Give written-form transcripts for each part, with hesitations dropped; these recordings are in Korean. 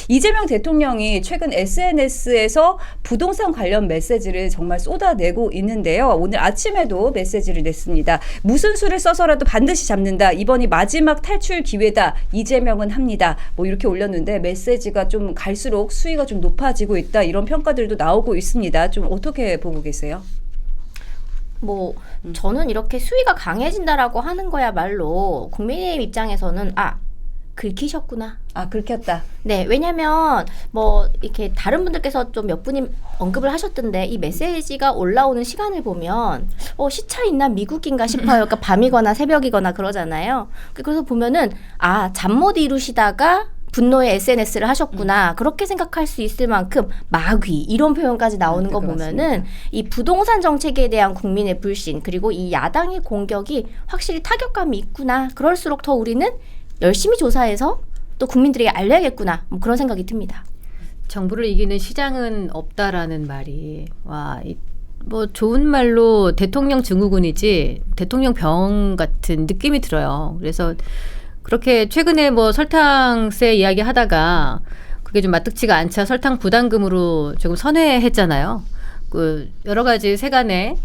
이재명 대통령이 최근 SNS에서 부동산 관련 메시지를 정말 쏟아내고 있는데요. 오늘 아침에도 메시지를 냈습니다. 무슨 수를 써서라도 반드시 잡는다. 이번이 마지막 탈출 기회다. 이재명은 합니다. 뭐 이렇게 올렸는데 메시지가 좀 갈수록 수위가 좀 높아지고 있다. 이런 평가들도 나오고 있습니다. 좀 어떻게 보고 계세요? 뭐 저는 이렇게 수위가 강해진다라고 하는 거야말로 국민의힘 입장에서는 긁히셨구나. 긁혔다. 네, 왜냐면 뭐 이렇게 다른 분들께서 좀 몇 분이 언급을 하셨던데 이 메시지가 올라오는 시간을 보면 시차 있나 미국인가 싶어요. 그러니까 밤이거나 새벽이거나 그러잖아요. 그래서 보면은 잠 못 이루시다가 분노의 SNS를 하셨구나. 그렇게 생각할 수 있을 만큼 마귀 이런 표현까지 나오는 거 보면은 이 부동산 정책에 대한 국민의 불신 그리고 이 야당의 공격이 확실히 타격감이 있구나. 그럴수록 더 우리는 열심히 조사해서 또 국민들에게 알려야겠구나. 뭐 그런 생각이 듭니다. 정부를 이기는 시장은 없다라는 말이 뭐 좋은 말로 대통령 증후군이지 대통령 병 같은 느낌이 들어요. 그래서 그렇게 최근에 뭐 설탕세 이야기 하다가 그게 좀 마뜩지가 않자 설탕 부담금으로 조금 선회했잖아요. 그 여러 가지 세간의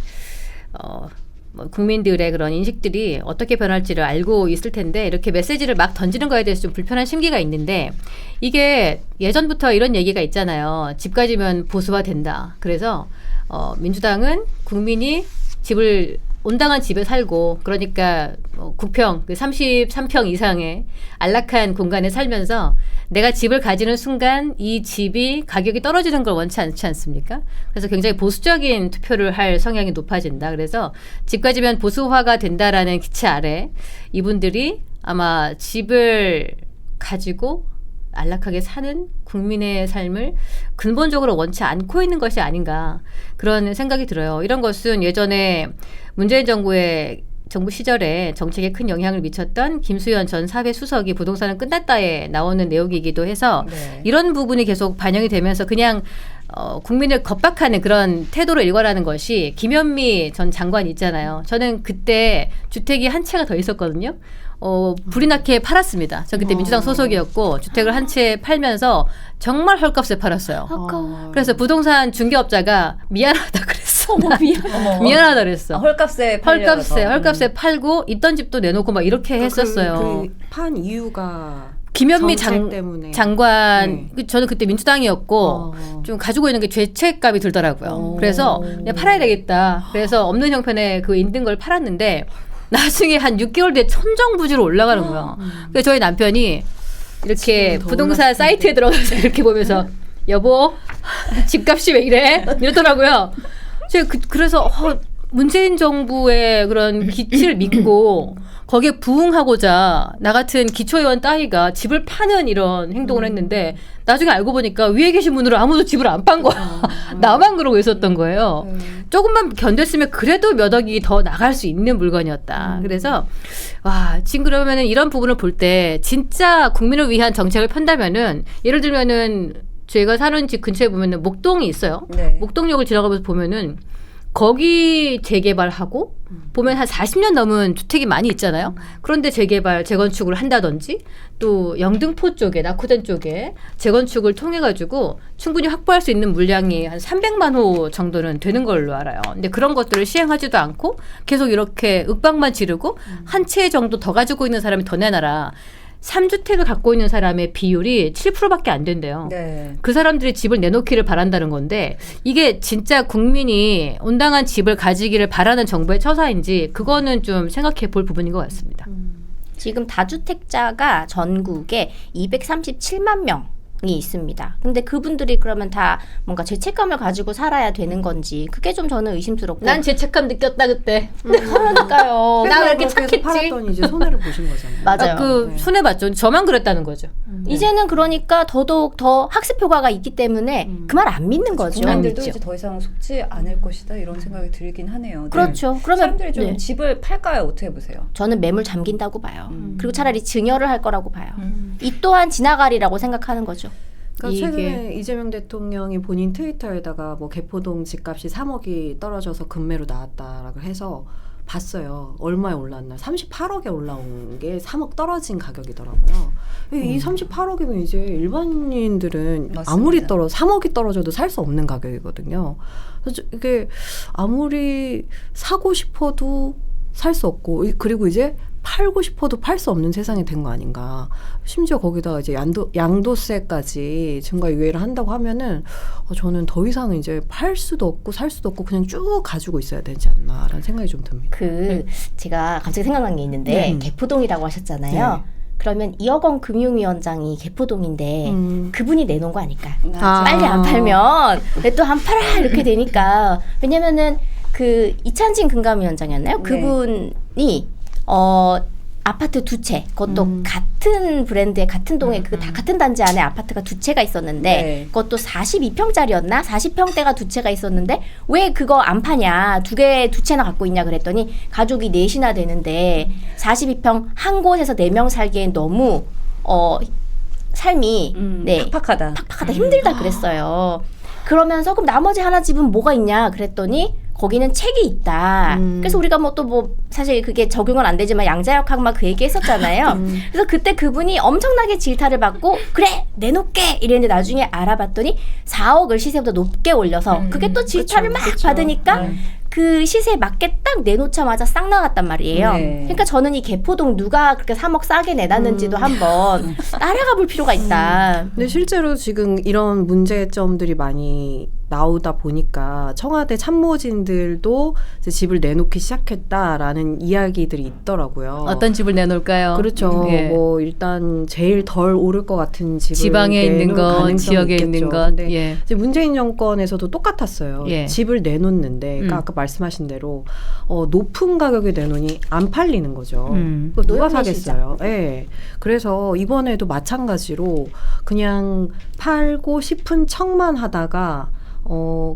뭐 국민들의 그런 인식들이 어떻게 변할지를 알고 있을 텐데 이렇게 메시지를 막 던지는 거에 대해서 좀 불편한 심기가 있는데 이게 예전부터 이런 얘기가 있잖아요. 집 가지면 보수화된다. 그래서 민주당은 국민이 집을 온당한 집에 살고 그러니까 구평 33평 이상의 안락한 공간에 살면서 내가 집을 가지는 순간 이 집이 가격이 떨어지는 걸 원치 않지 않습니까? 그래서 굉장히 보수적인 투표를 할 성향이 높아진다. 그래서 집 가지면 보수화가 된다라는 기치 아래 이분들이 아마 집을 가지고 안락하게 사는 국민의 삶을 근본적으로 원치 않고 있는 것이 아닌가 그런 생각이 들어요. 이런 것은 예전에 문재인 정부 시절에 정책에 큰 영향을 미쳤던 김수현 전 사회수석이 부동산은 끝났다에 나오는 내용이기도 해서 이런 부분이 계속 반영이 되면서 그냥 국민을 겁박하는 그런 태도로 일관하는 것이 김현미 전 장관이 있잖아요. 저는 그때 주택이 한 채가 더 있었거든요. 불이 나게 팔았습니다. 저 그때 민주당 소속이었고 주택을 한 채 팔면서 정말 헐값에 팔았어요. 그래서 부동산 중개업자가 미안하다 그랬어. 미안하다 그랬어. 헐값에 팔고 있던 집도 내놓고 막 이렇게 했었어요. 판 이유가 김현미 때문에. 장관 저는 그때 민주당이었고 좀 가지고 있는 게 죄책감이 들더라고요. 그래서 그냥 팔아야 되겠다. 그래서 없는 형편에 그 있는 걸 팔았는데 나중에 한 6개월 뒤에 천정부지로 올라가는 거야. 그래서 저희 남편이 이렇게 부동산 사이트에 들어가서 이렇게 보면서 여보 집값이 왜 이래? 이러더라고요. 제가 그래서 문재인 정부의 그런 기치를 믿고 거기에 부응하고자 나 같은 기초의원 따위가 집을 파는 이런 행동을 했는데 나중에 알고 보니까 위에 계신 분들은 아무도 집을 안 판 거야. 나만 그러고 있었던 거예요. 조금만 견뎠으면 그래도 몇 억이 더 나갈 수 있는 물건이었다. 그래서 지금 그러면은 이런 부분을 볼 때 진짜 국민을 위한 정책을 편다면은 예를 들면은 제가 사는 집 근처에 보면은 목동이 있어요. 목동역을 지나가면서 보면은 거기 재개발하고 보면 한 40년 넘은 주택이 많이 있잖아요. 그런데 재건축을 한다든지 또 영등포 쪽에 낙후된 쪽에 재건축을 통해 가지고 충분히 확보할 수 있는 물량이 한 300만 호 정도는 되는 걸로 알아요. 근데 그런 것들을 시행하지도 않고 계속 이렇게 윽박만 지르고 한 채 정도 더 가지고 있는 사람이 더 내놔라. 3주택을 갖고 있는 사람의 비율이 7%밖에 안 된대요. 그 사람들이 집을 내놓기를 바란다는 건데 이게 진짜 국민이 온당한 집을 가지기를 바라는 정부의 처사인지 그거는 좀 생각해 볼 부분인 것 같습니다. 지금 다주택자가 전국에 237만 명이 있습니다. 근데 그분들이 그러면 다 뭔가 죄책감을 가지고 살아야 되는 건지 그게 좀 저는 의심스럽고. 난 죄책감 느꼈다 그때. 그러니까요. 나 왜 이렇게 착했지? 팔았더니 이제 손해를 보신 거잖아요. 맞아요. 손해 봤죠. 저만 그랬다는 거죠. 이제는 그러니까 더더욱 더 학습 효과가 있기 때문에 그 말 안 믿는 거죠. 국민들도 이제 더 이상 속지 않을 것이다 이런 생각이 들긴 하네요. 그렇죠. 그러면 사람들이 좀 집을 팔까요? 어떻게 보세요? 저는 매물 잠긴다고 봐요. 그리고 차라리 증여를 할 거라고 봐요. 이 또한 지나가리라고 생각하는 거죠. 그러니까 최근에 이재명 대통령이 본인 트위터에다가 뭐 개포동 집값이 3억이 떨어져서 급매로 나왔다라고 해서 봤어요. 얼마에 올랐나? 38억에 올라온 게 3억 떨어진 가격이더라고요. 이 38억이면 이제 일반인들은 맞습니다. 아무리 3억이 떨어져도 살 수 없는 가격이거든요. 그래서 이게 아무리 사고 싶어도 살 수 없고, 그리고 이제 팔고 싶어도 팔 수 없는 세상이 된 거 아닌가. 심지어 거기다 이제 양도세까지 증가 유예를 한다고 하면은 저는 더 이상 이제 팔 수도 없고 살 수도 없고 그냥 쭉 가지고 있어야 되지 않나라는 생각이 좀 듭니다. 제가 갑자기 생각난 게 있는데 네. 개포동이라고 하셨잖아요. 네. 그러면 이어건 금융위원장이 개포동인데 그분이 내놓은 거 아닐까? 맞아. 빨리 안 팔면 왜 또 안 팔아 이렇게 되니까. 왜냐면은 그 이찬진 금감위원장이었나요? 네. 그분이 아파트 두 채, 그것도 같은 브랜드의 같은 동에 다 같은 단지 안에 아파트가 두 채가 있었는데 네. 그것도 42평짜리였나? 40평대가 두 채가 있었는데 왜 그거 안 파냐? 두 채나 갖고 있냐 그랬더니 가족이 넷이나 되는데 42평 한 곳에서 4명 살기엔 너무 삶이 팍팍하다. 팍팍하다 힘들다 그랬어요. 그러면서 그럼 나머지 하나 집은 뭐가 있냐 그랬더니 거기는 책이 있다. 그래서 우리가 사실 그게 적용은 안 되지만 양자역학 막 그 얘기 했었잖아요. 그래서 그때 그분이 엄청나게 질타를 받고 그래 내놓게 이랬는데 나중에 알아봤더니 4억을 시세보다 높게 올려서 그게 또 질타를 막 받으니까 그 시세에 맞게 딱 내놓자마자 싹 나갔단 말이에요. 네. 그러니까 저는 이 개포동 누가 그렇게 3억 싸게 내놨는지도 한번 따라가 볼 필요가 있다. 근데 실제로 지금 이런 문제점들이 많이 나오다 보니까 청와대 참모진들도 이제 집을 내놓기 시작했다라는 이야기들이 있더라고요. 어떤 집을 내놓을까요? 그렇죠. 예. 뭐 일단 제일 덜 오를 것 같은 집을 지방에 있는 내놓을 것, 가능성이 지역에 있겠죠. 있는 것. 근데 예. 이제 문재인 정권에서도 똑같았어요. 예. 집을 내놓는데 그러니까 아까 말씀하신 대로 높은 가격에 내놓으니 안 팔리는 거죠. 그거 누가 노역내 사겠어요? 예. 그래서 이번에도 마찬가지로 그냥 팔고 싶은 척만 하다가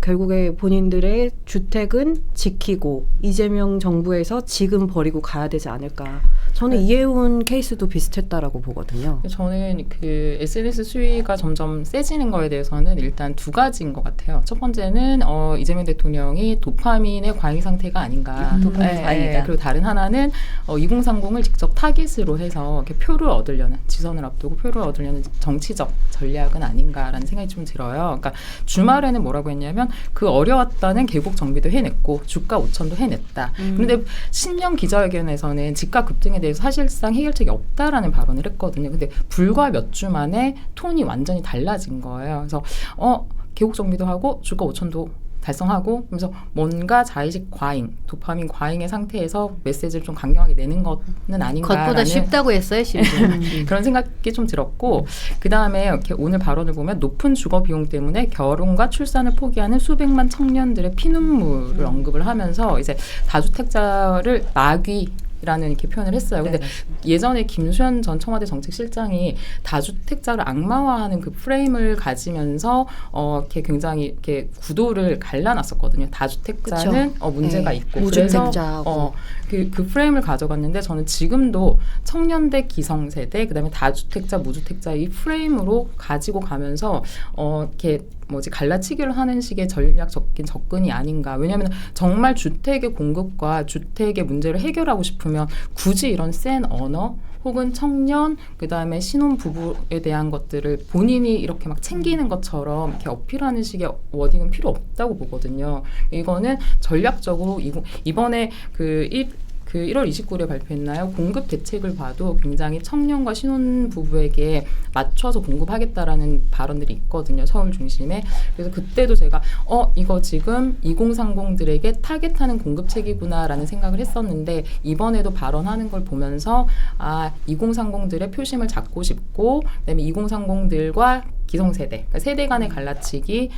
결국에 본인들의 주택은 지키고 이재명 정부에서 지금 버리고 가야 되지 않을까. 저는 이해운 케이스도 비슷했다라고 보거든요. 저는 그 SNS 수위가 점점 세지는 거에 대해서는 일단 두 가지인 것 같아요. 첫 번째는 이재명 대통령이 도파민의 과잉 상태가 아닌가. 도파민 과잉이다. 그리고 다른 하나는 2030을 직접 타깃으로 해서 이렇게 표를 얻으려는, 지선을 앞두고 표를 얻으려는 정치적 전략은 아닌가라는 생각이 좀 들어요. 그러니까 주말에는 뭐라고 했냐면 그 어려웠다는 계곡 정비도 해냈고 주가 5천도 해냈다. 그런데 신년 기자회견에서는 집가 급등에 대해서 사실상 해결책이 없다라는 발언을 했거든요. 근데 불과 몇 주 만에 톤이 완전히 달라진 거예요. 그래서 계곡 정비도 하고 주가 5천도 달성하고 그래서 뭔가 자의식 과잉, 도파민 과잉의 상태에서 메시지를 좀 강경하게 내는 것은 아닌가라는 것보다 쉽다고 했어요, 심지어. 그런 생각이 좀 들었고 그 다음에 이렇게 오늘 발언을 보면 높은 주거 비용 때문에 결혼과 출산을 포기하는 수백만 청년들의 피눈물을 언급을 하면서 이제 다주택자를 라는 이렇게 표현을 했어요. 근데 예전에 김수현 전 청와대 정책실장이 다주택자를 악마화하는 그 프레임을 가지면서 이렇게 굉장히 이렇게 구도를 갈라놨었거든요. 다주택자는 문제가 있고 무주택자하고. 그래서 그 프레임을 가져갔는데 저는 지금도 청년대 기성세대 그다음에 다주택자 무주택자 이 프레임으로 가지고 가면서 이렇게 갈라치기를 하는 식의 전략적인 접근이 아닌가. 왜냐하면 정말 주택의 공급과 주택의 문제를 해결하고 싶으면 굳이 이런 센 언어 혹은 청년 그다음에 신혼부부에 대한 것들을 본인이 이렇게 막 챙기는 것처럼 이렇게 어필하는 식의 워딩은 필요 없다고 보거든요. 이거는 전략적으로 이번에 그 1월 29일에 발표했나요? 공급 대책을 봐도 굉장히 청년과 신혼부부에게 맞춰서 공급하겠다라는 발언들이 있거든요. 서울 중심에. 그래서 그때도 제가 이거 지금 2030들에게 타겟하는 공급책이구나라는 생각을 했었는데 이번에도 발언하는 걸 보면서 2030들의 표심을 잡고 싶고 그다음에 2030들과 기성세대, 그러니까 세대 간의 갈라치기,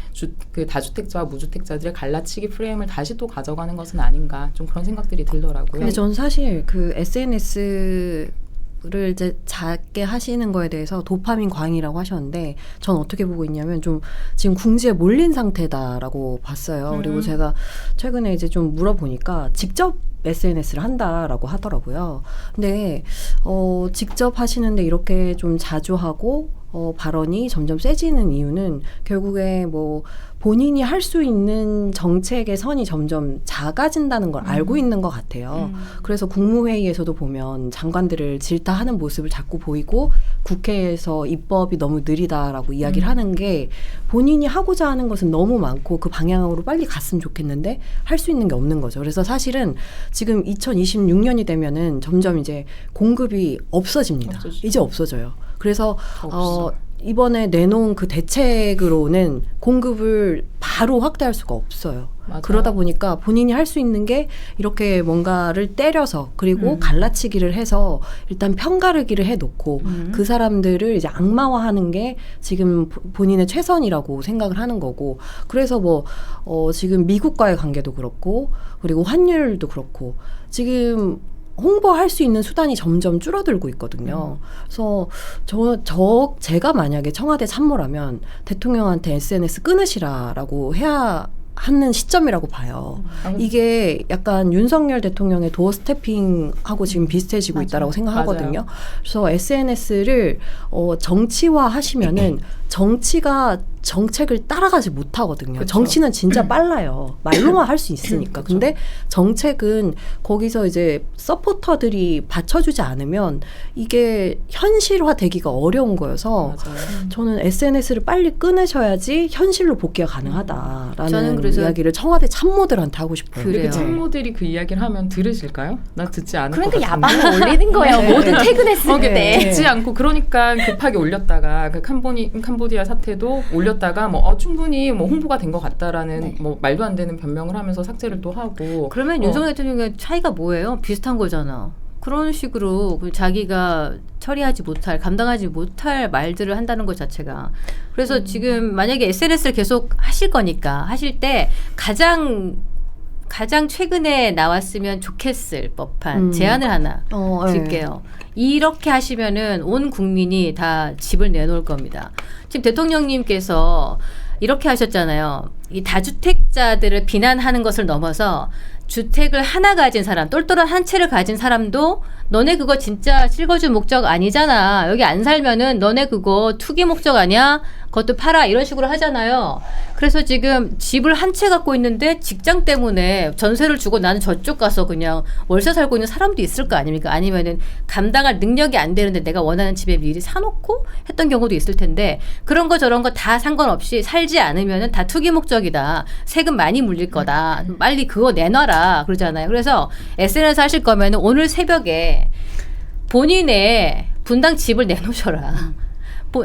그 다주택자와 무주택자들의 갈라치기 프레임을 다시 또 가져가는 것은 아닌가 좀 그런 생각들이 들더라고요. 근데 전 사실 그 SNS를 이제 작게 하시는 거에 대해서 도파민 과잉이라고 하셨는데 전 어떻게 보고 있냐면 좀 지금 궁지에 몰린 상태다라고 봤어요. 그리고 제가 최근에 이제 좀 물어보니까 직접 SNS를 한다라고 하더라고요. 근데 직접 하시는데 이렇게 좀 자주 하고 발언이 점점 세지는 이유는 결국에 뭐 본인이 할 수 있는 정책의 선이 점점 작아진다는 걸 알고 있는 것 같아요. 그래서 국무회의에서도 보면 장관들을 질타하는 모습을 자꾸 보이고 국회에서 입법이 너무 느리다라고 이야기를 하는 게 본인이 하고자 하는 것은 너무 많고 그 방향으로 빨리 갔으면 좋겠는데 할 수 있는 게 없는 거죠. 그래서 사실은 지금 2026년이 되면은 점점 이제 공급이 없어집니다. 없어지죠. 이제 없어져요. 그래서 없어. 이번에 내놓은 그 대책으로는 공급을 바로 확대할 수가 없어요. 맞아요. 그러다 보니까 본인이 할 수 있는 게 이렇게 뭔가를 때려서 그리고 갈라치기를 해서 일단 편가르기를 해놓고 그 사람들을 이제 악마화하는 게 지금 본인의 최선이라고 생각을 하는 거고 그래서 뭐 지금 미국과의 관계도 그렇고 그리고 환율도 그렇고 지금 홍보할 수 있는 수단이 점점 줄어들고 있거든요. 그래서 제가 만약에 청와대 참모라면 대통령한테 SNS 끊으시라라고 해야 하는 시점이라고 봐요. 이게 약간 윤석열 대통령의 도어 스태핑하고 지금 비슷해지고 있다라고 생각하거든요. 그래서 SNS를 정치화 하시면은 정치가 정책을 따라가지 못하거든요. 그쵸. 정치는 진짜 빨라요. 말로만 할 수 있으니까. 근데 정책은 거기서 이제 서포터들이 받쳐주지 않으면 이게 현실화되기가 어려운 거여서 맞아요. 저는 SNS를 빨리 끊으셔야지 현실로 복귀가 가능하다라는 저는 그래서 이야기를 청와대 참모들한테 하고 싶어요. 그래요. 근데 그 참모들이 그 이야기를 하면 들으실까요? 나 듣지 않을 것 그러니까 같은데. 야방을 올리는 거예요. 네. 모두 퇴근했을 때. 듣지 않고 그러니까 급하게 올렸다가 그 캄보디아 사태도 올렸다가 뭐 충분히 뭐 홍보가 된 것 같다라는 네. 뭐 말도 안 되는 변명을 하면서 삭제를 또 하고 그러면 윤석열 대통령의 차이가 뭐예요? 비슷한 거잖아. 그런 식으로 자기가 처리하지 못할, 감당하지 못할 말들을 한다는 것 자체가. 그래서 지금 만약에 SNS를 계속 하실 거니까 하실 때 가장 최근에 나왔으면 좋겠을 법한 제안을 하나 네. 드릴게요. 이렇게 하시면은 온 국민이 다 집을 내놓을 겁니다. 지금 대통령님께서 이렇게 하셨잖아요. 이 다주택자들을 비난하는 것을 넘어서 주택을 하나 가진 사람, 똘똘한 한 채를 가진 사람도 너네 그거 진짜 실거주 목적 아니잖아. 여기 안 살면은 너네 그거 투기 목적 아니야? 그것도 팔아. 이런 식으로 하잖아요. 그래서 지금 집을 한 채 갖고 있는데 직장 때문에 전세를 주고 나는 저쪽 가서 그냥 월세 살고 있는 사람도 있을 거 아닙니까? 아니면은 감당할 능력이 안 되는데 내가 원하는 집에 미리 사놓고 했던 경우도 있을 텐데 그런 거 저런 거 다 상관없이 살지 않으면은 다 투기 목적이다. 세금 많이 물릴 거다. 빨리 그거 내놔라. 그러잖아요. 그래서 SNS 하실 거면은 오늘 새벽에 본인의 분당 집을 내놓으셔라.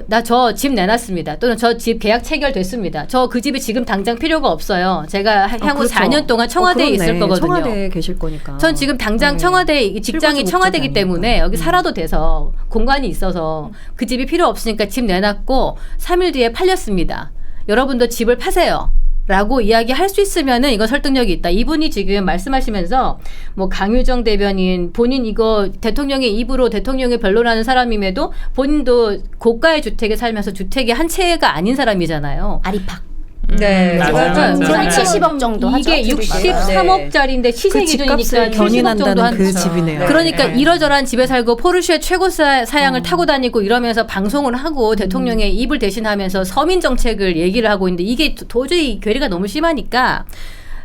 나 저 집 내놨습니다. 또는 저 집 계약 체결됐습니다. 저 그 집이 지금 당장 필요가 없어요. 제가 향후 그렇죠. 4년 동안 청와대에 그렇네. 있을 거거든요. 청와대에 계실 거니까. 전 지금 당장 청와대 직장이 실거주 청와대이기 목적이 때문에 아니니까. 여기 살아도 돼서 공간이 있어서 그 집이 필요 없으니까 집 내놨고 3일 뒤에 팔렸습니다. 여러분도 집을 파세요. 라고 이야기할 수 있으면은 이건 설득력이 있다. 이분이 지금 말씀하시면서 뭐 강유정 대변인 본인 이거 대통령의 입으로 대통령의 변론하는 사람임에도 본인도 고가의 주택에 살면서 주택이 한 채가 아닌 사람이잖아요. 아리팍. 네. 맞아요. 지금 70억 정도 하죠. 이게 집이. 63억짜리인데 시세 그 기준이니까 집값을 70억 정도 견인한다는 한 그 집이네요. 그러니까 네. 이러저러한 집에 살고 포르쉐 최고 사양을 타고 다니고 이러면서 방송을 하고 대통령의 입을 대신하면서 서민 정책을 얘기를 하고 있는데 이게 도저히 괴리가 너무 심하니까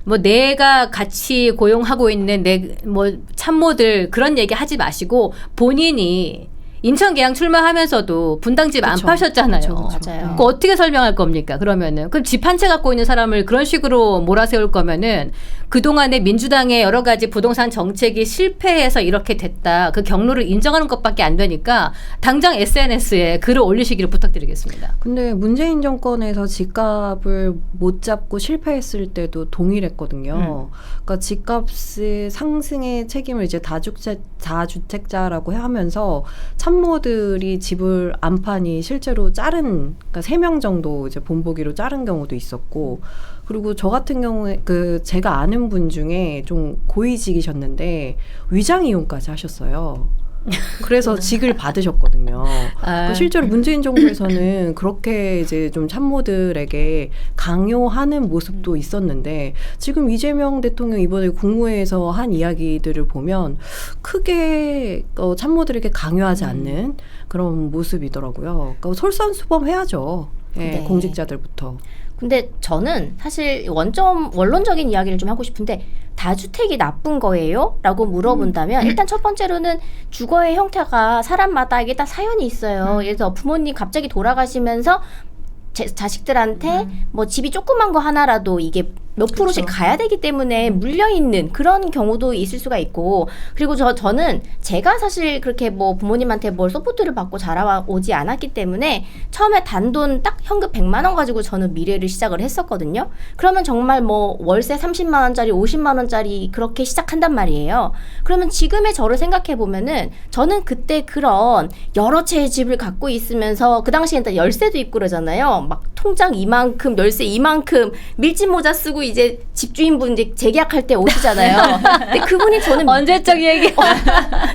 뭐 내가 같이 고용하고 있는 내 뭐 참모들 그런 얘기 하지 마시고 본인이 인천계양 출마하면서도 분당집 안 그쵸. 파셨잖아요. 그쵸. 맞아요. 그거 어떻게 설명할 겁니까? 그러면은 그럼 집 한 채 갖고 있는 사람을 그런 식으로 몰아세울 거면은 그동안에 민주당의 여러 가지 부동산 정책이 실패해서 이렇게 됐다. 그 경로를 인정하는 것밖에 안 되니까 당장 SNS에 글을 올리시기를 부탁드리겠습니다. 근데 문재인 정권에서 집값을 못 잡고 실패했을 때도 동일했거든요. 그러니까 집값의 상승의 책임을 이제 다주택자라고 하면서 참모들이 집을 안 파니 실제로 자른 그러니까 3명 정도 이제 본보기로 자른 경우도 있었고 그리고 저 같은 경우에 제가 아는 분 중에 좀 고위직이셨는데 위장 이용까지 하셨어요. 그래서 직을 받으셨거든요. 아, 실제로 문재인 정부에서는 그렇게 이제 좀 참모들에게 강요하는 모습도 있었는데 지금 이재명 대통령 이번에 국무회에서 한 이야기들을 보면 크게 참모들에게 강요하지 않는 그런 모습이더라고요. 그러니까 솔선수범해야죠. 예, 네. 공직자들부터. 근데 저는 사실 원론적인 이야기를 좀 하고 싶은데 다주택이 나쁜 거예요? 라고 물어본다면 일단 첫 번째로는 주거의 형태가 사람마다 이게 다 사연이 있어요. 예를 들어 부모님 갑자기 돌아가시면서 자식들한테 뭐 집이 조그만 거 하나라도 이게 몇 프로씩 가야 되기 때문에 물려있는 그런 경우도 있을 수가 있고, 그리고 저는 제가 사실 그렇게 뭐 부모님한테 뭘 서포트를 받고 자라오지 않았기 때문에 처음에 단돈 딱 현금 100만 원 가지고 저는 미래를 시작을 했었거든요. 그러면 정말 뭐 월세 30만 원짜리 50만 원짜리 그렇게 시작한단 말이에요. 그러면 지금의 저를 생각해 보면은 저는 그때 그런 여러 채의 집을 갖고 있으면서 그 당시엔 다 열쇠도 있고 그러잖아요. 막 통장 이만큼, 열쇠 이만큼, 밀짚 모자 쓰고 이제 집주인분 이제 재계약할 때 오시잖아요. 근데 그분이 저는 언제적 얘기?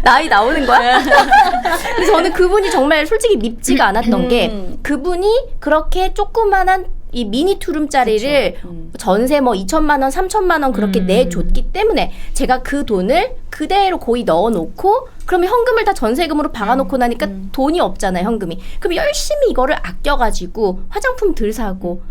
나이 나오는 거야? 근데 저는 그분이 정말 솔직히 밉지가 않았던 게 그분이 그렇게 조그만한 이 미니 투룸짜리를 전세 뭐 2천만 원, 3천만 원 그렇게 내줬기 때문에 제가 그 돈을 그대로 거의 넣어놓고 그러면 현금을 다 전세금으로 박아놓고 나니까 돈이 없잖아요, 현금이. 그럼 열심히 이거를 아껴가지고 화장품 덜 사고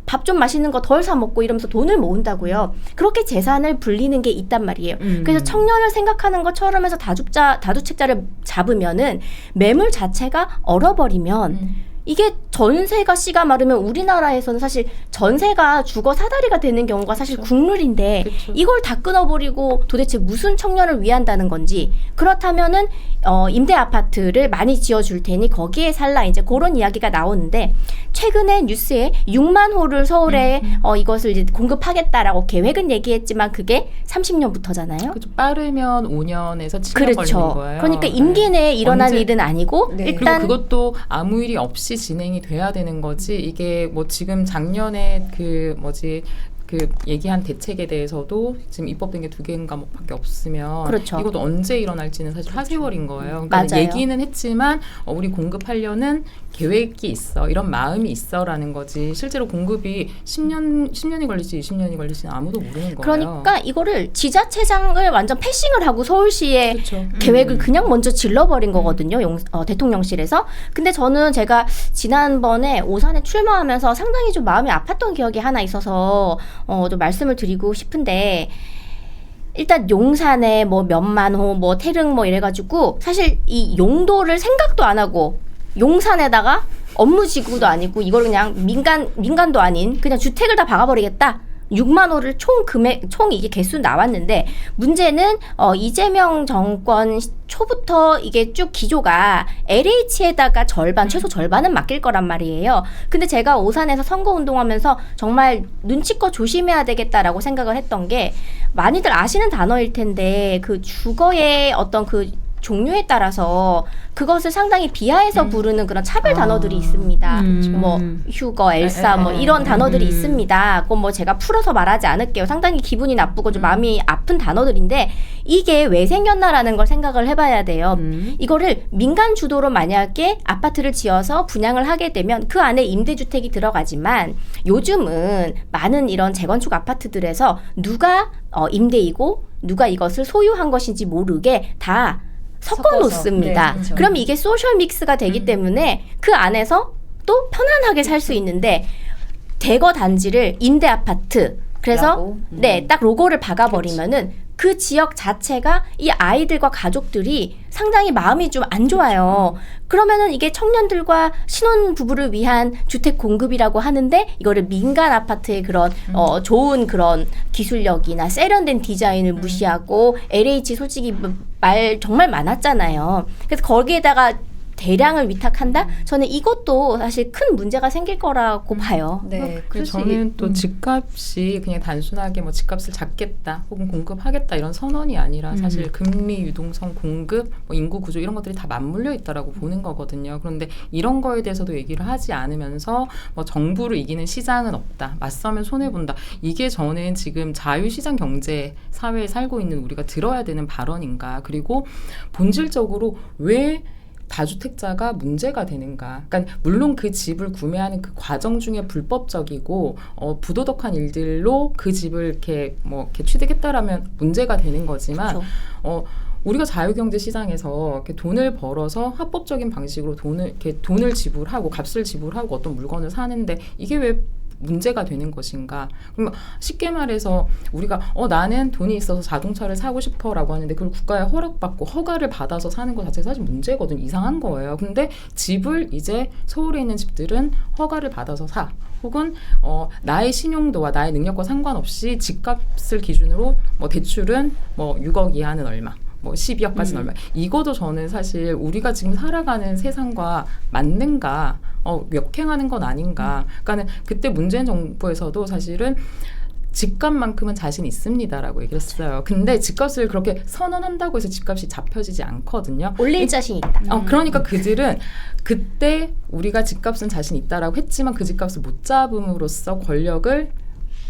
밥 좀 맛있는 거 덜 사 먹고 이러면서 돈을 모은다고요. 그렇게 재산을 불리는 게 있단 말이에요. 그래서 청년을 생각하는 것처럼 해서 다주택자를 잡으면은 매물 자체가 얼어버리면 이게 전세가 씨가 마르면 우리나라에서는 사실 전세가 주거 사다리가 되는 경우가 사실 국룰인데 이걸 다 끊어버리고 도대체 무슨 청년을 위한다는 건지, 그렇다면은 임대 아파트를 많이 지어줄 테니 거기에 살라, 이제 그런 이야기가 나오는데 최근에 뉴스에 6만 호를 서울에 이것을 이제 공급하겠다라고 계획은 얘기했지만 그게 30년부터잖아요. 그렇죠. 빠르면 5년에서 7년 그렇죠. 걸리는 거예요. 그러니까 임기 내에 일어난 일은 아니고 네. 일단 그리고 그것도 아무 일이 없이 진행이 돼야 되는 거지. 이게 뭐 지금 작년에 그 얘기한 대책에 대해서도 지금 입법된 게 2개인가 뭐 밖에 없으면 그렇죠. 이것도 언제 일어날지는 사실 하세월인 거예요. 그러니까 맞아요. 얘기는 했지만 우리 공급하려는 계획이 있어, 이런 마음이 있어라는 거지. 실제로 공급이 10년이 걸릴지 20년이 걸릴지는 아무도 모르는 거예요. 그러니까 이거를 지자체장을 완전 패싱을 하고 서울시에 그렇죠. 계획을 그냥 먼저 질러버린 거거든요. 대통령실에서. 근데 저는 제가 지난번에 오산에 출마하면서 상당히 좀 마음이 아팠던 기억이 하나 있어서 좀 말씀을 드리고 싶은데, 일단 용산에 뭐 몇만 호, 뭐 태릉 뭐 이래가지고 사실 이 용도를 생각도 안 하고 용산에다가 업무지구도 아니고 이걸 그냥 민간도 아닌 그냥 주택을 다 박아버리겠다. 6만 호를 총 이게 개수 나왔는데 문제는 이재명 정권 초부터 이게 쭉 기조가 LH에다가 최소 절반은 맡길 거란 말이에요. 근데 제가 오산에서 선거운동하면서 정말 눈치껏 조심해야 되겠다라고 생각을 했던 게, 많이들 아시는 단어일 텐데 그 주거의 어떤 그 종류에 따라서 그것을 상당히 비하해서 부르는 그런 차별 단어들이 있습니다. 뭐 휴거, 엘사 뭐 이런 단어들이 있습니다. 그건 뭐 제가 풀어서 말하지 않을게요. 상당히 기분이 나쁘고 좀 마음이 아픈 단어들인데 이게 왜 생겼나라는 걸 생각을 해봐야 돼요. 이거를 민간 주도로 만약에 아파트를 지어서 분양을 하게 되면 그 안에 임대주택이 들어가지만 요즘은 많은 이런 재건축 아파트들에서 누가 임대이고 누가 이것을 소유한 것인지 모르게 다 섞어 놓습니다. 네, 그렇죠. 그럼 이게 소셜 믹스가 되기 때문에 그 안에서 또 편안하게 살 수 있는데 대거 단지를 임대 아파트, 그래서 라고? 네, 딱 로고를 박아버리면은 그 지역 자체가 이 아이들과 가족들이 상당히 마음이 좀 안 좋아요. 그러면은 이게 청년들과 신혼 부부를 위한 주택 공급이라고 하는데 이거를 민간 아파트의 그런 좋은 그런 기술력이나 세련된 디자인을 무시하고 LH 솔직히 말 정말 많았잖아요. 그래서 거기에다가 대량을 위탁한다? 저는 이것도 사실 큰 문제가 생길 거라고 봐요. 네. 그래서 저는 또 집값이 그냥 단순하게 뭐 집값을 잡겠다 혹은 공급하겠다 이런 선언이 아니라 사실 금리 유동성, 공급, 뭐 인구 구조 이런 것들이 다 맞물려 있다라고 보는 거거든요. 그런데 이런 거에 대해서도 얘기를 하지 않으면서 뭐 정부를 이기는 시장은 없다, 맞서면 손해 본다. 이게 저는 지금 자유시장 경제 사회에 살고 있는 우리가 들어야 되는 발언인가. 그리고 본질적으로 왜 다주택자가 문제가 되는가. 그러니까 물론 그 집을 구매하는 그 과정 중에 불법적이고 부도덕한 일들로 그 집을 이렇게 뭐 이렇게 취득했다라면 문제가 되는 거지만 우리가 자유경제 시장에서 이렇게 돈을 벌어서 합법적인 방식으로 돈을 지불하고 값을 지불하고 어떤 물건을 사는데 이게 왜 문제가 되는 것인가. 그럼 쉽게 말해서 우리가 나는 돈이 있어서 자동차를 사고 싶어라고 하는데 그걸 국가에 허락받고 허가를 받아서 사는 것 자체가 사실 문제거든. 이상한 거예요. 근데 집을 이제 서울에 있는 집들은 허가를 받아서 사. 혹은 나의 신용도와 나의 능력과 상관없이 집값을 기준으로 뭐 대출은 뭐 6억 이하는 얼마, 뭐 12억까지는 얼마. 이것도 저는 사실 우리가 지금 살아가는 세상과 맞는가, 역행하는 건 아닌가. 그러니까는 그때 문재인 정부에서도 사실은 집값만큼은 자신 있습니다라고 얘기를 했어요. 근데 집값을 그렇게 선언한다고 해서 집값이 잡혀지지 않거든요. 올릴 자신 있다. 그러니까 그들은 그때 우리가 집값은 자신 있다라고 했지만 그 집값을 못 잡음으로써 권력을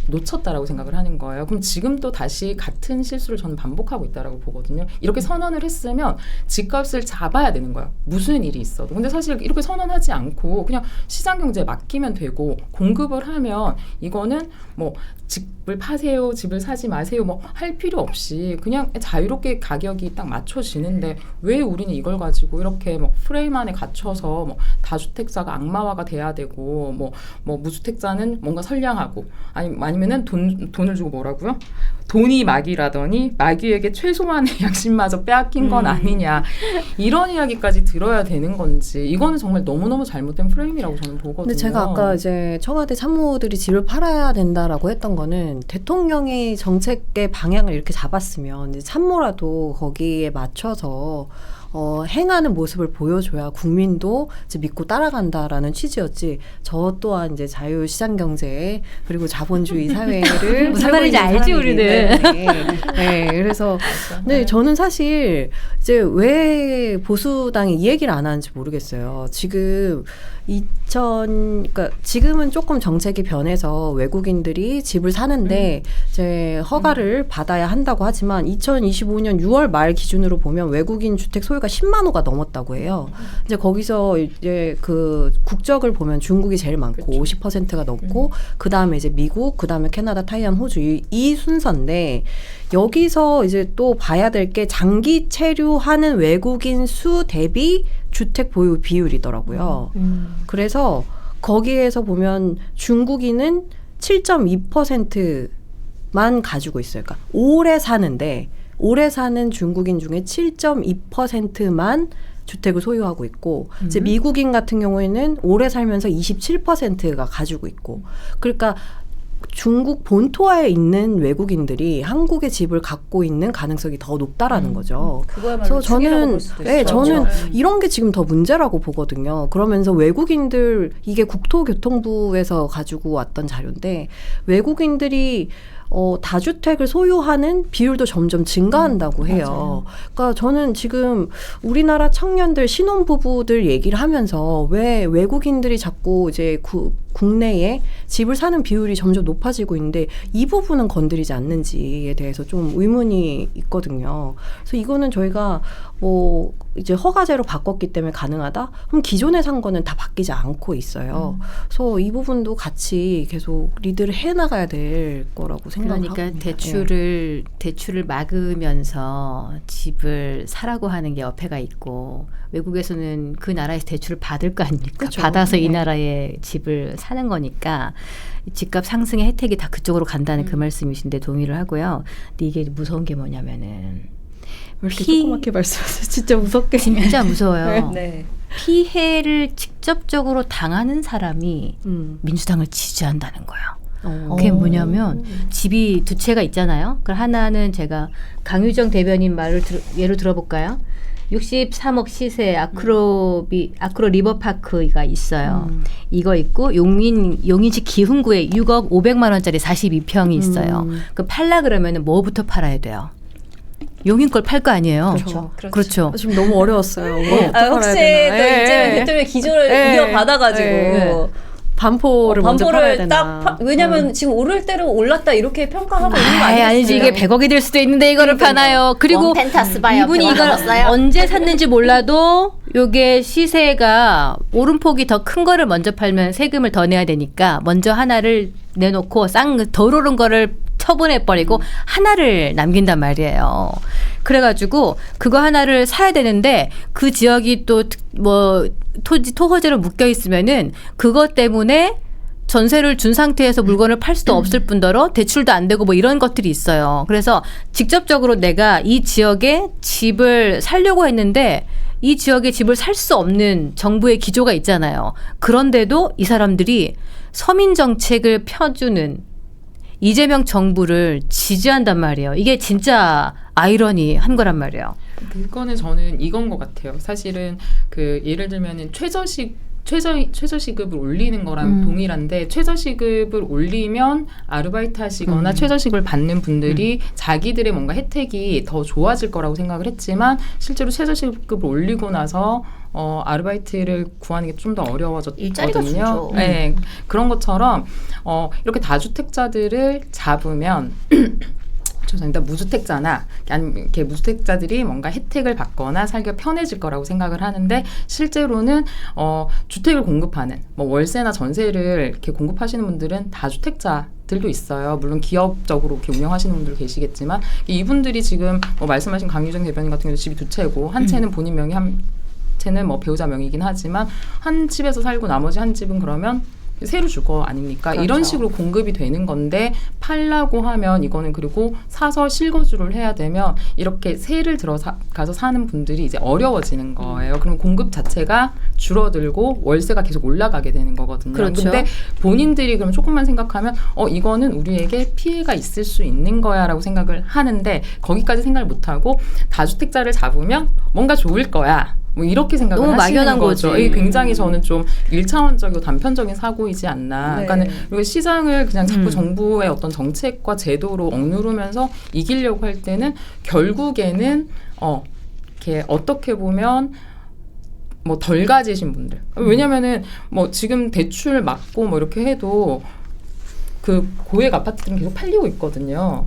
놓쳤다라고 생각을 하는 거예요. 그럼 지금 또 다시 같은 실수를 저는 반복하고 있다라고 보거든요. 이렇게 선언을 했으면 집값을 잡아야 되는 거예요. 무슨 일이 있어도. 근데 사실 이렇게 선언하지 않고 그냥 시장 경제에 맡기면 되고 공급을 하면 이거는 뭐 집을 파세요, 집을 사지 마세요 뭐 할 필요 없이 그냥 자유롭게 가격이 딱 맞춰지는데 왜 우리는 이걸 가지고 이렇게 뭐 프레임 안에 갇혀서 뭐 다주택자가 악마화가 돼야 되고 뭐 무주택자는 뭔가 선량하고 아니면은 돈을 주고 뭐라고요? 돈이 마귀라더니 마귀에게 최소한의 양심마저 빼앗긴 건 아니냐. 이런 이야기까지 들어야 되는 건지 이거는 정말 너무너무 잘못된 프레임이라고 저는 보거든요. 근데 제가 아까 이제 청와대 참모들이 집을 팔아야 된다라고 했던 거는 대통령이 정책의 방향을 이렇게 잡았으면 이제 참모라도 거기에 맞춰서 행하는 모습을 보여줘야 국민도 이제 믿고 따라간다라는 취지였지. 저 또한 이제 자유시장 경제 그리고 자본주의 사회를 무슨 살고 말인지 있는 알지, 사람이기 우리는. 때문에. 네, 그래서 네, 저는 사실 이제 왜 보수당이 이 얘기를 안 하는지 모르겠어요. 지금 그러니까 지금은 조금 정책이 변해서 외국인들이 집을 사는데 이제 허가를 받아야 한다고 하지만 2025년 6월 말 기준으로 보면 외국인 주택 소유가 10만 호가 넘었다고 해요. 이제 거기서 이제 그 국적을 보면 중국이 제일 많고 그렇죠. 50%가 넘고 그 다음에 이제 미국, 그 다음에 캐나다, 타이완, 호주 이 순서인데 여기서 이제 또 봐야 될 게 장기 체류하는 외국인 수 대비 주택 보유 비율이더라고요. 그래서 거기에서 보면 중국인은 7.2%만 가지고 있어요. 그러니까 오래 사는 중국인 중에 7.2%만 주택을 소유하고 있고 이제 미국인 같은 경우에는 오래 살면서 27%가 가지고 있고 그러니까 중국 본토에 있는 외국인들이 한국의 집을 갖고 있는 가능성이 더 높다라는 거죠. 그거야말로 그래서 저는 네, 저는 이런 게 지금 더 문제라고 보거든요. 그러면서 외국인들 이게 국토교통부에서 가지고 왔던 자료인데 외국인들이 다주택을 소유하는 비율도 점점 증가한다고 해요. 그러니까 저는 지금 우리나라 청년들 신혼부부들 얘기를 하면서 왜 외국인들이 자꾸 이제 국내에 집을 사는 비율이 점점 높아지고 있는데 이 부분은 건드리지 않는지에 대해서 좀 의문이 있거든요. 그래서 이거는 저희가 뭐 이제 허가제로 바꿨기 때문에 가능하다? 그럼 기존에 산 거는 다 바뀌지 않고 있어요. 그래서 이 부분도 같이 계속 리드를 해나가야 될 거라고 생각합니다. 그러니까 대출을 막으면서 집을 사라고 하는 게 어폐가 있고 외국에서는 그 나라에서 대출을 받을 거 아닙니까? 그렇죠. 받아서 이 나라에 집을 사는 거니까 집값 상승의 혜택이 다 그쪽으로 간다는 그 말씀이신데 동의를 하고요. 근데 이게 무서운 게 뭐냐면은 왜 이렇게 조그맣게 말씀하세요? 진짜 무섭게. 진짜 무서워요. 네. 피해를 직접적으로 당하는 사람이 민주당을 지지한다는 거예요. 그게 뭐냐면 집이 두 채가 있잖아요. 그 하나는 제가 강유정 대변인 말을 예로 들어볼까요? 63억 시세 아크로 리버파크가 있어요. 이거 있고 용인시 기흥구에 6억 500만 원짜리 42평이 있어요. 그 팔라 그러면은 뭐부터 팔아야 돼요? 용인 걸 팔 거 아니에요. 그렇죠. 지금 너무 어려웠어요. 혹시 또 이제 대통령 기조를 이어받아가지고 반포를 먼저 팔아야 되나. 왜냐면 지금 오를 대로 올랐다 이렇게 평가하고 있는 거 아니겠어요? 아니지 이게 100억이 될 수도 있는데 이거를 파나요. 그리고 펜타스 봐요. 이분이 이걸 언제 샀는지 몰라도 요게 시세가 오름폭이 더 큰 거를 먼저 팔면 세금을 더 내야 되니까 먼저 하나를 내놓고 덜 오른 거를 처분해버리고 하나를 남긴단 말이에요. 그래가지고 그거 하나를 사야 되는데 그 지역이 또 뭐 토호제로 묶여 있으면은 그것 때문에 전세를 준 상태에서 물건을 팔 수도 없을 뿐더러 대출도 안 되고 뭐 이런 것들이 있어요. 그래서 직접적으로 내가 이 지역에 집을 살려고 했는데 이 지역에 집을 살 수 없는 정부의 기조가 있잖아요. 그런데도 이 사람들이 서민 정책을 펴주는 이재명 정부를 지지한단 말이에요. 이게 진짜 아이러니한 거란 말이에요. 그거는 저는 이건 것 같아요. 사실은 그 예를 들면은 최저시급을 올리는 거랑 동일한데 최저시급을 올리면 아르바이트 하시거나 최저시급을 받는 분들이 자기들의 뭔가 혜택이 더 좋아질 거라고 생각을 했지만 실제로 최저시급을 올리고 나서 아르바이트를 구하는 게 좀 더 어려워졌거든요. 일자리가 줄죠. 네, 그런 것처럼 이렇게 다주택자들을 잡으면 죄송합니다. 무주택자나 아니면 이렇게 무주택자들이 뭔가 혜택을 받거나 살기가 편해질 거라고 생각을 하는데 실제로는 주택을 공급하는 뭐 월세나 전세를 이렇게 공급하시는 분들은 다주택자들도 있어요. 물론 기업적으로 이렇게 운영하시는 분들 계시겠지만 이분들이 지금 뭐 말씀하신 강유정 대변인 같은 경우도 집이 두 채고 한 채는 본인 명의 한 채는 뭐 배우자 명이긴 하지만 한 집에서 살고 나머지 한 집은 그러면 새로 줄 거 아닙니까? 그렇죠. 이런 식으로 공급이 되는 건데 팔라고 하면 이거는 그리고 사서 실거주를 해야 되면 이렇게 세를 들어가서 사는 분들이 이제 어려워지는 거예요. 그럼 공급 자체가 줄어들고 월세가 계속 올라가게 되는 거거든요. 그렇죠. 근데 본인들이 그럼 조금만 생각하면 이거는 우리에게 피해가 있을 수 있는 거야라고 생각을 하는데 거기까지 생각을 못하고 다주택자를 잡으면 뭔가 좋을 거야. 뭐 이렇게 생각을 너무 하시는 막연한 거죠. 거지. 이게 굉장히 저는 좀 1차원적이고 단편적인 사고이지 않나. 네. 그러니까 그리고 시장을 그냥 자꾸 정부의 어떤 정책과 제도로 억누르면서 이기려고 할 때는 결국에는 이렇게 어떻게 보면 뭐 덜 가지신 분들. 왜냐면은 뭐 지금 대출 막고 뭐 이렇게 해도 그 고액 아파트들은 계속 팔리고 있거든요.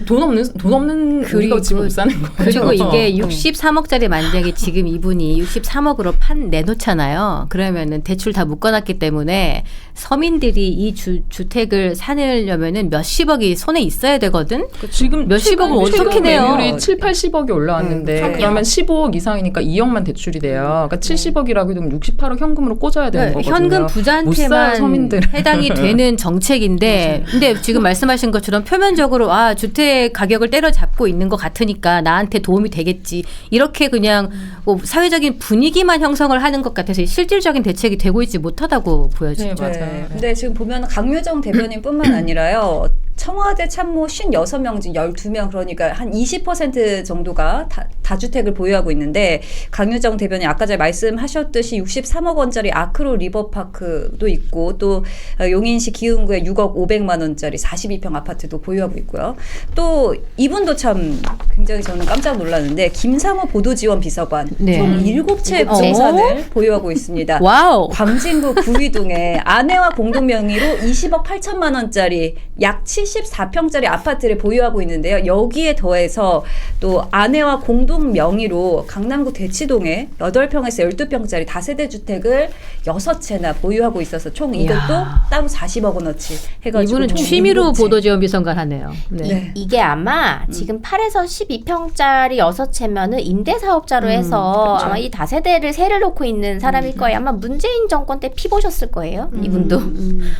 돈 없는 우리가 집을 못 사는 거예요. 그리고 이게 63억짜리 만약에 지금 이분이 63억으로 내놓잖아요. 그러면은 대출 다 묶어놨기 때문에 서민들이 이 주택을 사려면은 몇십억이 손에 있어야 되거든. 지금 몇십억을 어떻게 내요? 매물이 7, 80억이 올라왔는데 그러면 15억 이상이니까 2억만 대출이 돼요. 그러니까 70억이라고 해도 68억 현금으로 꽂아야 되는 거거든요. 현금 못 사요, 부자한테만 서민들은. 해당이 되는 정책인데 근데 지금 말씀하신 것처럼 표면적으로 주택 가격을 때려잡고 있는 것 같으니까 나한테 도움이 되겠지. 이렇게 그냥 뭐 사회적인 분위기만 형성을 하는 것 같아서 실질적인 대책이 되고 있지 못하다고 보여지죠. 네, 맞아요. 근데 지금 보면 강유정 대변인뿐만 아니라요. 청와대 참모 56명 중 12명 그러니까 한 20% 정도가 다주택을 보유하고 있는데 강유정 대변인 아까 잘 말씀하셨듯이 63억 원짜리 아크로 리버파크도 있고 또 용인시 기흥구에 6억 500만 원짜리 42평 아파트도 보유하고 있고요. 또 이분도 참 굉장히 저는 깜짝 놀랐는데 김상호 보도지원 비서관 네. 총 7채 부동산을 보유하고 있습니다. 와우. 광진구 구의동에 아내와 공동 명의로 20억 8천만 원짜리 약 74평짜리 아파트를 보유하고 있는데요. 여기에 더해서 또 아내와 공동 명의로 강남구 대치동에 8평에서 12평짜리 다세대 주택을 6채나 보유하고 있어서 총 이것도 따로 40억 원어치 해가지고 이분은 총 취미로 7채. 보도지원 비서관 하네요. 네. 네. 이게 아마 지금 8에서 12평짜리 6채면은 임대사업자로 해서 아마 이 다세대를 세를 놓고 있는 사람일 거예요. 아마 문재인 정권 때 피 보셨을 거예요. 이분도.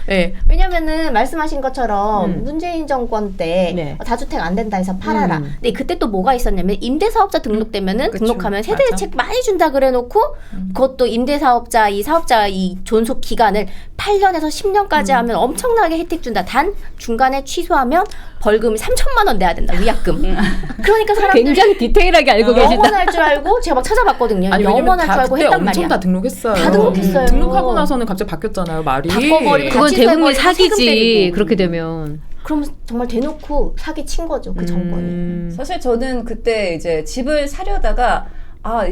네. 왜냐면은 말씀하신 것처럼 문재인 정권 때 네. 다주택 안 된다 해서 팔아라. 음. 근데 그때 또 뭐가 있었냐면 임대사업자 등록되면은 그쵸. 등록하면 세대대책 많이 준다 그래놓고 그것도 임대사업자 이 사업자 이 존속 기간을 8년에서 10년까지 하면 엄청나게 혜택 준다. 단 중간에 취소하면 벌금 3천만 원 내야 된다. 위약금. 그러니까 사람들이 굉장히 디테일하게 알고 계신다. 영원할 줄 알고 제가 막 찾아봤거든요. 아니 왜냐면 영원할 줄 다 알고 그때 했단 엄청 말이야. 다 등록했어요. 다 등록했어요. 등록하고 나서는 갑자기 바뀌었잖아요, 말이. 바꿔버리고 그건 같이 대국민 써버리고 세금 사기지. 때리고. 그렇게 되면. 그럼 정말 대놓고 사기 친 거죠. 그 정권이. 사실 저는 그때 이제 집을 사려다가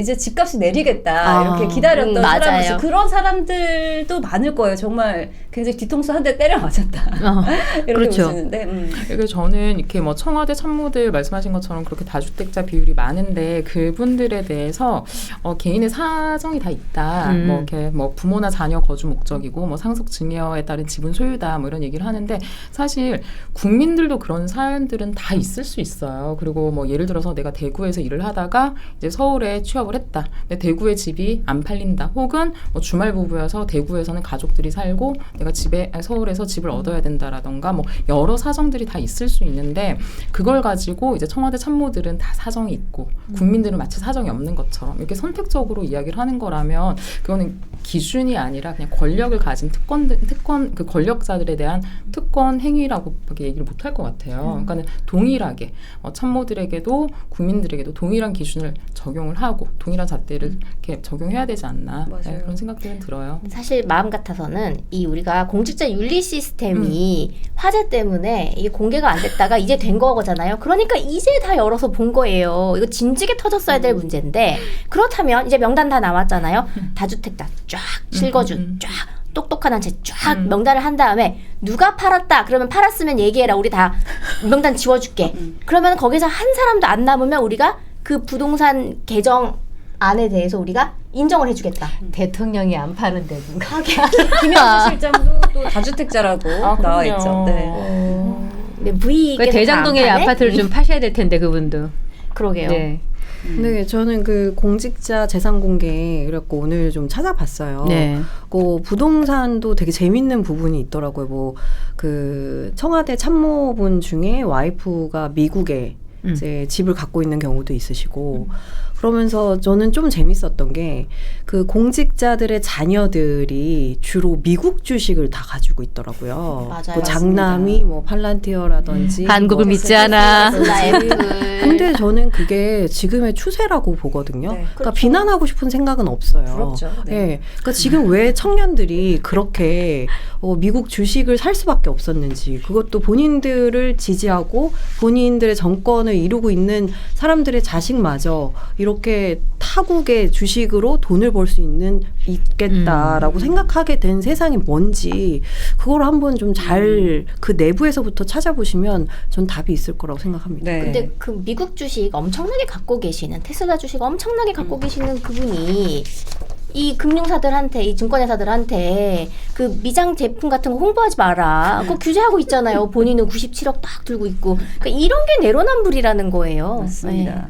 이제 집값이 내리겠다 이렇게 기다렸던 맞아요. 사람이 그런 사람들도 많을 거예요. 정말 굉장히 뒤통수 한 대 때려 맞았다. 이렇게 그렇죠. 보시는데 그래서 저는 이렇게 뭐 청와대 참모들 말씀하신 것처럼 그렇게 다주택자 비율이 많은데 그분들에 대해서 개인의 사정이 다 있다. 뭐 이렇게 뭐 부모나 자녀 거주 목적이고 뭐 상속 증여에 따른 지분 소유다. 뭐 이런 얘기를 하는데 사실 국민들도 그런 사연들은 다 있을 수 있어요. 그리고 뭐 예를 들어서 내가 대구에서 일을 하다가 이제 서울에 취업을 했다. 근데 대구에 집이 안 팔린다. 혹은 뭐 주말 부부여서 대구에서는 가족들이 살고 내가 서울에서 집을 얻어야 된다라던가 뭐 여러 사정들이 다 있을 수 있는데 그걸 가지고 이제 청와대 참모들은 다 사정이 있고 국민들은 마치 사정이 없는 것처럼 이렇게 선택적으로 이야기를 하는 거라면 그거는 기준이 아니라 그냥 권력을 가진 특권 그 권력자들에 대한 특권 행위라고밖에 얘기를 못 할 것 같아요. 그러니까는 동일하게 참모들에게도 국민들에게도 동일한 기준을 적용을 하고 동일한 잣대를 이렇게 적용해야 되지 않나 네, 그런 생각들은 들어요. 사실 마음 같아서는 이 우리가 공직자 윤리 시스템이 화제 때문에 이게 공개가 안 됐다가 이제 된 거잖아요. 그러니까 이제 다 열어서 본 거예요. 이거 진즉에 터졌어야 될 문제인데 그렇다면 이제 명단 다 나왔잖아요. 다주택 다 쫙 실거주 쫙 똑똑한 한 채 쫙 명단을 한 다음에 누가 팔았다 그러면 팔았으면 얘기해라. 우리 다 명단 지워줄게. 그러면 거기서 한 사람도 안 남으면 우리가 그 부동산 계정 안에 대해서 우리가 인정을 해주겠다. 대통령이 안 파는데 누가. 김영수 실장도 또 다주택자라고 나와 있죠. 네. 근데 부이께서 대장동의 아파트를 좀 파셔야 될 텐데 그분도. 그러게요. 네. 네, 저는 그 공직자 재산 공개 그래갖고 오늘 좀 찾아봤어요. 네. 부동산도 되게 재밌는 부분이 있더라고요. 뭐 그 청와대 참모분 중에 와이프가 미국에 이제 집을 갖고 있는 경우도 있으시고 그러면서 저는 좀 재밌었던 게 그 공직자들의 자녀들이 주로 미국 주식을 다 가지고 있더라고요. 맞아요. 뭐 장남이 뭐 팔란티어라든지 한국을 뭐 믿지 않아. tesla, 애플. 근데 저는 그게 지금의 추세라고 보거든요. 네, 그러니까 그렇죠. 비난하고 싶은 생각은 없어요. 부럽죠. 네. 네. 그러니까 지금 왜 청년들이 그렇게 미국 주식을 살 수밖에 없었는지 그것도 본인들을 지지하고 본인들의 정권을 이루고 있는 사람들의 자식마저 이렇게 타국의 주식으로 돈을 벌 수 있겠다라고 생각하게 된 세상이 뭔지 그걸 한번 좀 잘 그 내부에서부터 찾아보시면 전 답이 있을 거라고 생각합니다. 네. 근데 그 미국 주식 엄청나게 갖고 계시는 테슬라 주식 엄청나게 갖고 계시는 그분이 이 금융사들한테 이 증권회사들한테 그 미장 제품 같은 거 홍보하지 마라. 그거 규제하고 있잖아요. 본인은 97억 딱 들고 있고. 그러니까 이런 게 내로남불이라는 거예요. 맞습니다. 네.